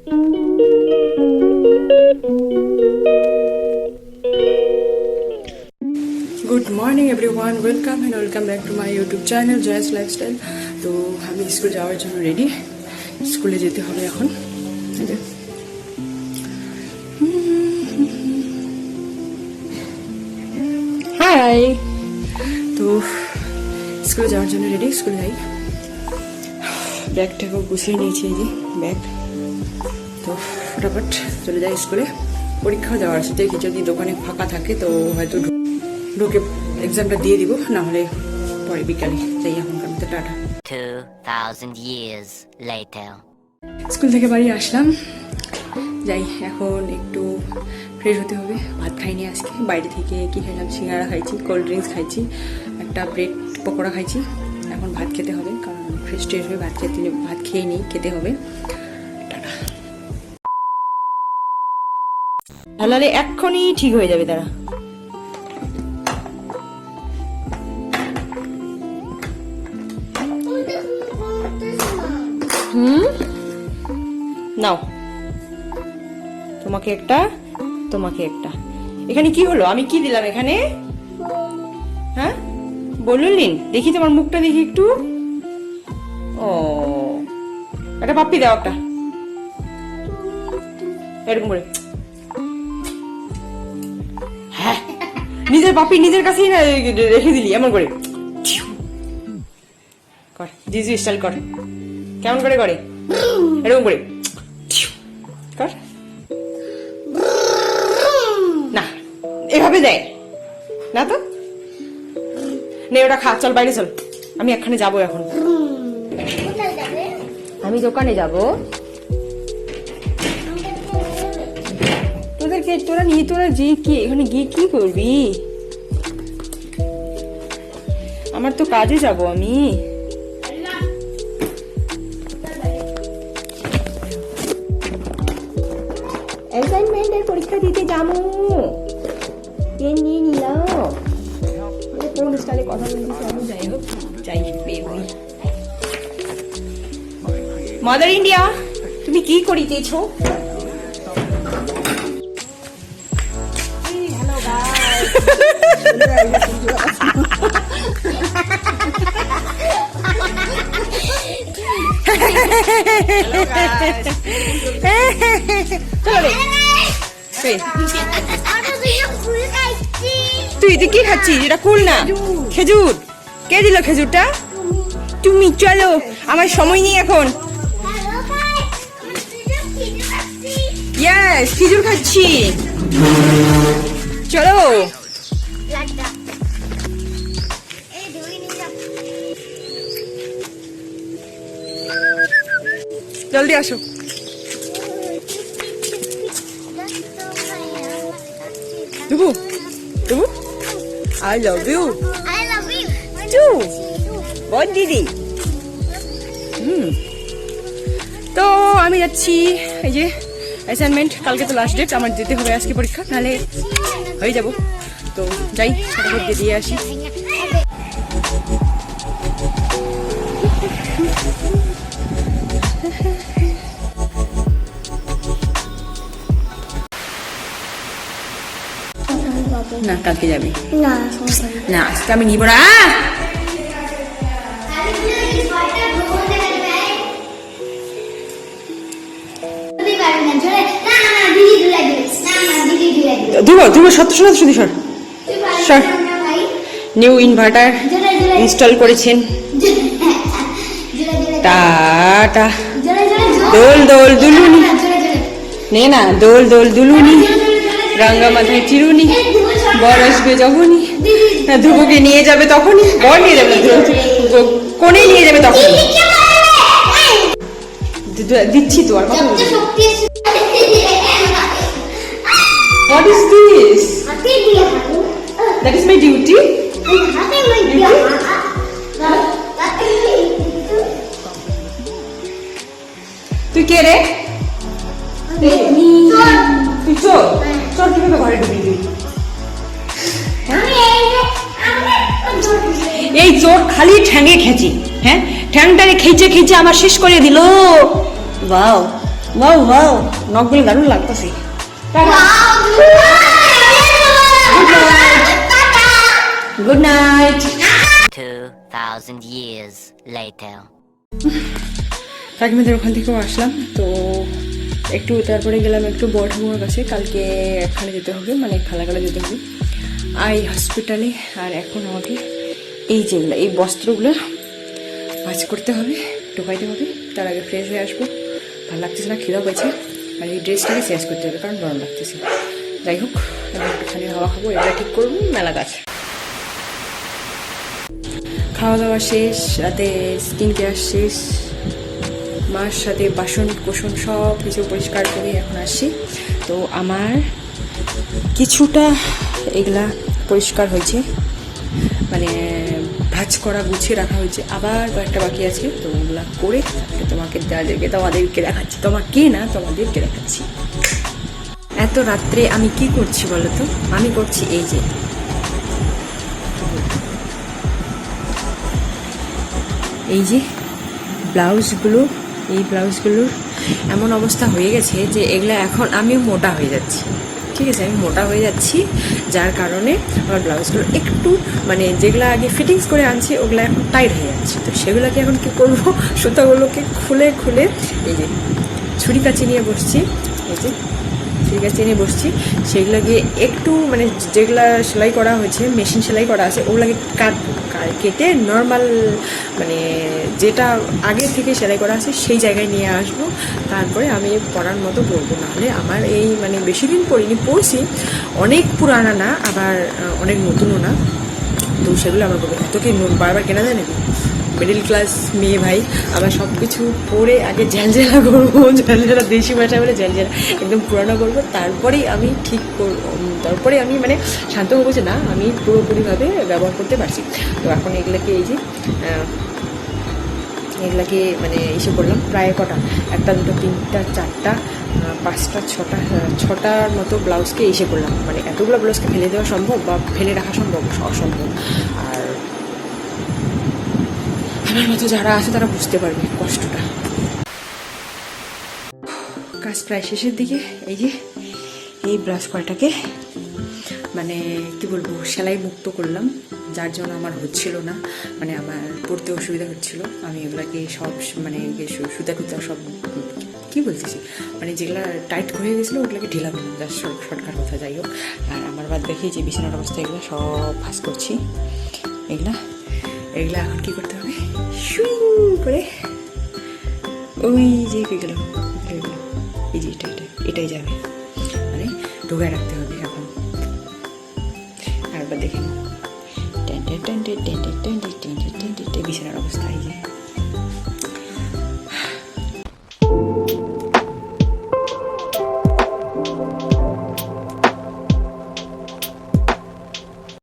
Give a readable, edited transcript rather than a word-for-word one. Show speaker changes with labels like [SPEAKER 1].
[SPEAKER 1] Good morning everyone, welcome and welcome back to my YouTube channel Jaya's lifestyle. तो আমি school যাওয়ার জন্য ready, স্কুলে যেতে হবে এখন। হাই, তো স্কুলে যাওয়ার জন্য রেডি, স্কুলে যাই। ব্যাগটাকেও গুছিয়ে নিয়েছি, এই যে ব্যাগ। তো ফটাফট চলে যাই স্কুলে, পরীক্ষাও দেওয়ার আছে। দেখি যদি দোকানে ফাঁকা থাকে তো হয়তো ঢুকে এক্সামটা দিয়ে দিব, না হলে পরে বিকালে যাই। এখনকার মতো টাটা।
[SPEAKER 2] 2000 years later.
[SPEAKER 1] স্কুল থেকে বাড়ি আসলাম, যাই এখন একটু ফ্রেশ হতে হবে। ভাত খাইনি আজকে, বাইরে থেকে কি খাইলাম, সিঙ্গাড়া খাইছি, কোল্ড ড্রিঙ্কস খাইছি, একটা ব্রেড পকোড়া খাইছি। এখন ভাত খেতে হবে, কারণ ফ্রেশ ট্রেশ হয়ে ভাত খেয়ে নিই, খেতে হবে। টাটা। তাহলে এক্ষুনি ঠিক হয়ে যাবে তারা। নাও, তোমাকে একটা, তোমাকে একটা। এখানে কি হলো? আমি কি দিলাম এখানে? হ্যাঁ বলুন, দেখি তোমার মুখটা দেখি একটু। ও, একটা পাপ্পি দাও, একটা এরকম করে। হ্যাঁ, নিজের পাপ্পি নিজের কাছেই না রেখে দিলি এমন করে। কর জিজু স্টাইল কর, কেমন করে করে, এরকম করে কর। না, এভাবে দেয় না তো। নে ওটা খা, চল বাইরে চল। আমি এখানে যাবো এখন, আমি দোকানে যাব। তোদেরকে তোরা নিয়ে তোরা যে কি এখানে গিয়ে কি করবি? আমার তো কাজে যাব আমি। অ্যাসাইনমেন্টের পরীক্ষা দিতে যাবো। কে নিয়ে নিলাম? কোন স্টাইলে কথা বলতেছি আমি, যাই হোক যাই বের হই। মাদার ইন্ডিয়া, তুমি কি করিতেছো? হ্যালো গাইস, তুই কি খাচ্ছিস? এটা কুল না, খেজুর। কে দিল খেজুরটা? তুমি। চলো, আমার সময় নেই এখন। ইয়েস, খেজুর খাচ্ছি, চলো। জলদি আসো। ডুবু ডুবু, আই লাভ ইউ টু। বল দিদি। তো আমি যাচ্ছি, এই যে অ্যাসাইনমেন্ট, কালকে তো লাস্ট ডেট, আমার যেতে হবে আজকে পরীক্ষা, নাহলে হয়ে যাব। তো যাই, ফটাফট দিয়ে আসি। না, কালকে যাবি না, আজকে আমি নিব না। নিউ ইনভার্টার ইনস্টল করেছেন। টাটা। দোল দোল দুলুনি, নে না, দোল দোল দুলুনি, রাঙ্গা মাথায় চিরুনি, বর আসবে যখনই, ধ্রুবকে নিয়ে যাবে তখনই, বর নিয়ে যাবে, কোনে নিয়ে যাবে তখনই। দিচ্ছি তো, আর কথা বলছি। What is this? That is my duty. তুই কে রে? তুই চোর? চোর কিভাবে ঘরে ঢুকলি তুই? এই চোর খালি ঠ্যাঙে খেঁচি, হ্যাঁ ঠ্যাংটাকে খেঁচে খেঁচে আমার শেষ করে দিল। ওয়াও, ওয়াও ওয়াও, নখগুলো দারুণ লাগতেছে। Good night.
[SPEAKER 2] 2,000 years later.
[SPEAKER 1] কাকিমাদের ওখান থেকেও আসলাম, তো একটু তারপরে গেলাম একটু বড় ঠাকুমার কাছে। কালকে একখানে যেতে হবে, মানে খালাগালে যেতে হবে আই হসপিটালে। আর এখন আমাকে এই যেগুলো, এই বস্ত্রগুলো ভাঁজ করতে হবে, ঢোকাইতে হবে। তার আগে ফ্রেশ হয়ে আসবো। ভালো লাগতেছে না, খিদাও পেয়েছে। আর এই ড্রেসটাকে চেঞ্জ করতে হবে, কারণ গরম লাগতেছে। যাই হোক, এখন একটুখানি হাওয়া খাবো, এটা ঠিক করবো, মেলা গাছ। খাওয়া দাওয়া শেষ, রাতে স্কিন কেয়ার শেষ, মার সাথে বাসন কোসন সব কিছু পরিষ্কার করে এখন আসছি। তো আমার কিছুটা এগুলা পরিষ্কার হয়েছে, মানে ভাঁজ করা গুছিয়ে রাখা হয়েছে। আবার কয়েকটা বাকি আছে, তো ওগুলা করে তোমাদেরকে দেখাচ্ছি। তোমাকে না, তোমাদেরকে দেখাচ্ছি। এত রাত্রে আমি কি করছি বলো তো? আমি করছি এই যে ব্লাউজগুলো। এই ব্লাউজগুলোর এমন অবস্থা হয়ে গেছে যে এগুলো এখন আমি মোটা হয়ে যাচ্ছি। ঠিক আছে, আমি মোটা হয়ে যাচ্ছি, যার কারণে আমার ব্লাউজগুলো একটু মানে যেগুলো আগে ফিটিংস করে আনছি ওগুলো এখন টাইট হয়ে যাচ্ছে। তো সেগুলোকে এখন কী করবো, সুতাগুলোকে খুলে খুলে এই যে ছুরি কাচি নিয়ে বসছি, এই যে ছুরি কাচি নিয়ে বসছি। সেগুলোকে একটু মানে যেগুলো সেলাই করা হয়েছে, মেশিন সেলাই করা আছে, ওগুলোকে কাটবো। কেটে নর্মাল মানে যেটা আগে থেকে সেলাই করা আছে সেই জায়গায় নিয়ে আসবো। তারপরে আমি পরার মতো পরবো। নাহলে আমার এই মানে বেশি দিন পরিনি, পরছি, অনেক পুরানা না আবার অনেক নতুনও না। তো সেগুলো আমার করবো। এত কি বারবার কেনা যায় নাকি? মিডিল ক্লাস মেয়ে ভাই, আবার সব কিছু পরে আগে ঝালঝালা করবো, ঝালঝালা দেশি ভাষা বলে ঝালঝালা একদম পুরানো করবো। তারপরেই আমি ঠিক করবো, তারপরে আমি মানে শান্ত হবো যে না আমি পুরোপুরিভাবে ব্যবহার করতে পারছি। তো এখন এগুলোকে এই যে এগুলাকে মানে এসে করলাম প্রায় কটা, একটা দুটো তিনটা চারটা পাঁচটা ছটার মতো ব্লাউজকে এসে করলাম। মানে এতগুলো ব্লাউজকে ফেলে দেওয়া সম্ভব বা ফেলে রাখা সম্ভব? অসম্ভব। আর আমার মতো যারা আছে তারা বুঝতে পারবে কষ্টটা। কাজ প্রায় শেষের দিকে। এই যে এই ব্লাউজ কয়টাকে মানে কি বলবো সেলাই মুক্ত করলাম, যার জন্য আমার হচ্ছিল না, মানে আমার পড়তে অসুবিধা হচ্ছিল। আমি এগুলাকে সব মানে সুতা কুতা সব কী বলতেছি মানে যেগুলো টাইট হয়ে গেছিলো ওগুলোকে ঢিলা করলাম, যার শর্টকাট কথা। যাই হোক, আর আমার বাদ দেখি যে বিছানার অবস্থা এগুলো সব ভাঁজ করছি। এগুলা এখন কী করতে হবে, সুইং করে ওই যে গেল এই যে এটাই যাবে, মানে ঢোকায় রাখতে হবে এখন। আরেকবার দেখে বিছানার অবস্থা এই যে